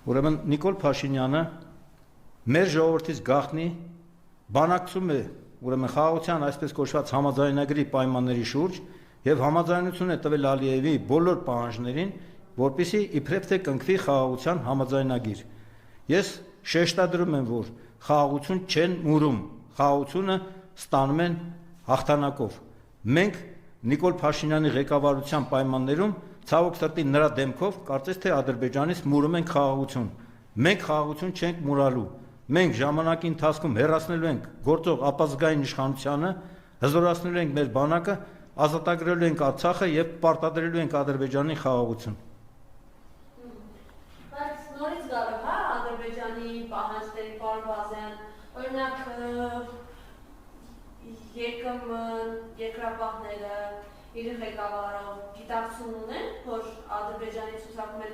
Ուրեմն Նիկոլ Փաշինյանը մեր ժողովրդից գաղտնի բանակցում է ուրեմն խաղաղության այսպես կոչված համաձայնագրի պայմանների շուրջ եւ համաձայնություն է տվել Ալիևի բոլոր պահանջներին, որպեսզի իբրև թե կնքվի խաղաղության համաձայնագիր։ Ես շեշտադրում եմ, որ խաղաղություն չեն մուրում, խաղաղությունը ստանում են հաղթանակով։ Մենք Նիկոլ Փաշինյանի ղեկավարության պայմաններում ցավոք սրտի նրա դեմքով կարծես թե Ադրբեջանից մուրում ենք խաղաղություն։ Մենք խաղաղություն չենք մուրալու։ Մենք ժամանակի ընթացքում հեռացնելու ենք գործող ապազգային իշխանությանը, հզորացնելու ենք մեր բանակը, ազատագրելու ենք Արցախը եւ պարտադրելու ենք Ադրբեջանի խաղաղություն։ Բայց նորից գալու, հա, Ադրբեջանի պահանջների Պարվազյան, օրինակ երկրապահները իր ղեկավարով գիտակցում ունեն, որ Ադրբեջանի ցուցակում են